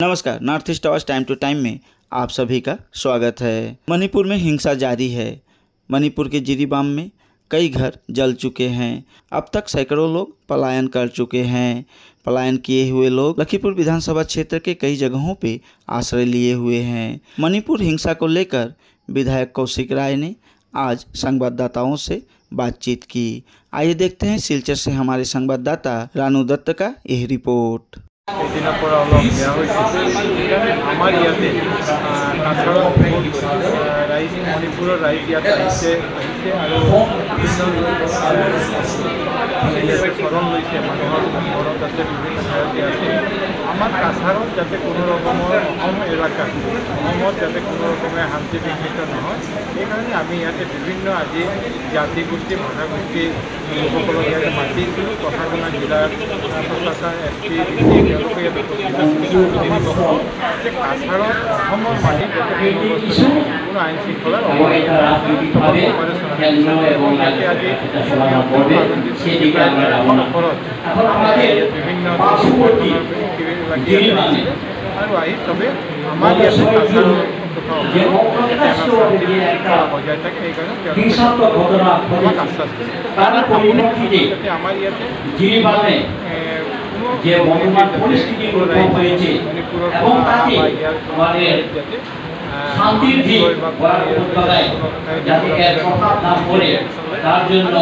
नमस्कार, north east आवाज़ time to time में आप सभी का स्वागत है। मणिपुर में हिंसा जारी है। मणिपुर के जिरीबाम में कई घर जल चुके हैं। अब तक सैकड़ों लोग पलायन कर चुके हैं। पलायन किए हुए लोग लखीमपुर विधानसभा क्षेत्र के कई जगहों पे आश्रय लिए हुए हैं। मणिपुर हिंसा को लेकर विधायक कौशिक राय ने आज संवाददाताओं से बातचीत की। आइए देखते हैं सिलचर से हमारे संवाददाता रानू दत्त का यह रिपोर्ट। मणिपुर राइज शरण লৈছে মানুহৰ ঘৰত আছে বিভিন্ন ঠাইতে আছে আমাৰ কাছাৰত যাতে কোনো ৰকমৰ অসম এলেকা অসমত যাতে কোনো ৰকমে শান্তি বিঘ্নিত নহয় সেইকাৰণে আমি ইয়াতে বিভিন্ন আজি জাতি গোষ্ঠী ভাষা গোষ্ঠী লোকসকলক ইয়াতে মাতিছিলোঁ কথাগুনা জিলাৰ প্ৰশাসন SP তেওঁলোকে ইয়াতে যে কাছাৰত অসমৰ মাটিত যাতে কোনো আইন শৃংখলাৰ বিভিন্ন আৰু আহি চবে আমাৰ ইয়াতে বজাই থাকে সেইকাৰণে আমাক আশ্বাস দিছে আমাৰ ইয়াতে শান্তির দিক যাতে এর প্রভাব না পড়ে তার জন্য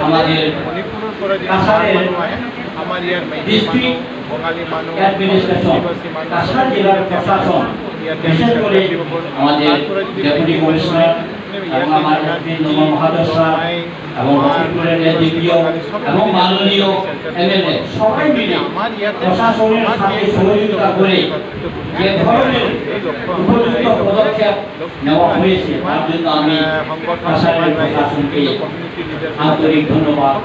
আমাদের কাছাড়ের ডিস্ট্রিক্ট অ্যাডমিনিস্ট্রেশন কাছাড় জেলার প্রশাসন বিশেষ করে আমাদের ডেপুটি কমিশনার এবং আমার মহাদশা এবং লক্ষ্মীপুরের নেতৃত্ব এবং মাননীয় MLA সবাই মিলে প্রশাসনের সাথে সহযোগিতা করে যে ধরনের উপযুক্ত পদক্ষেপ নেওয়া হয়েছে তার জন্য আমি কাছাড়ের প্রশাসনকে আন্তরিক ধন্যবাদ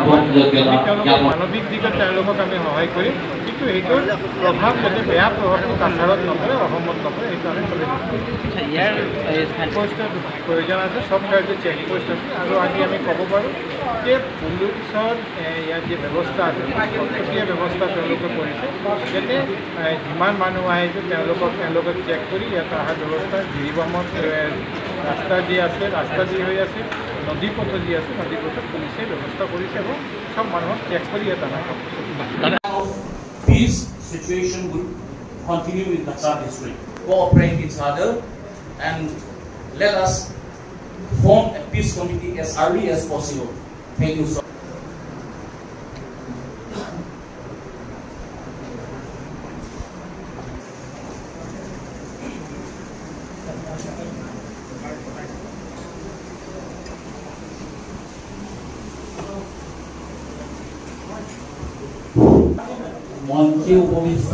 এবং কৃতজ্ঞতা জ্ঞাপন। মানবিক দিকত তেওঁলোকক আমি সহায় কৰিম কিন্তু এইটোৰ প্ৰভাৱ যাতে বেয়া প্ৰভাৱটো কাছাৰত নপৰে অসমত নপৰে সেইটো আমি চবে ইয়াৰ চেকপোষ্টৰ প্ৰয়োজন আছে সব ঠাইতে চেকপোষ্ট আছে আৰু আজি আমি ক'ব পাৰোঁ যে পুলিচৰ ইয়াত যে ব্যৱস্থা আছে কটকটীয়া ব্যৱস্থা তেওঁলোকে কৰিছে যাতে যিমান মানুহ আহে তেওঁলোকে চেক কৰি ইয়াত অহা ব্যৱস্থা জিৰিবামত ৰাস্তা যি আছে ৰাস্তা যি হৈ আছে নদী পথ যি আছে নদী পথত পুলিচে ব্যৱস্থা কৰিছে এবং সব মানুহক চেক কৰি ইয়াত অনা Peace situation will continue in Kachar district. Cooperate each other and let us form a peace committee as early as possible. Thank you so much. মঞ্চে উপবিষ্ট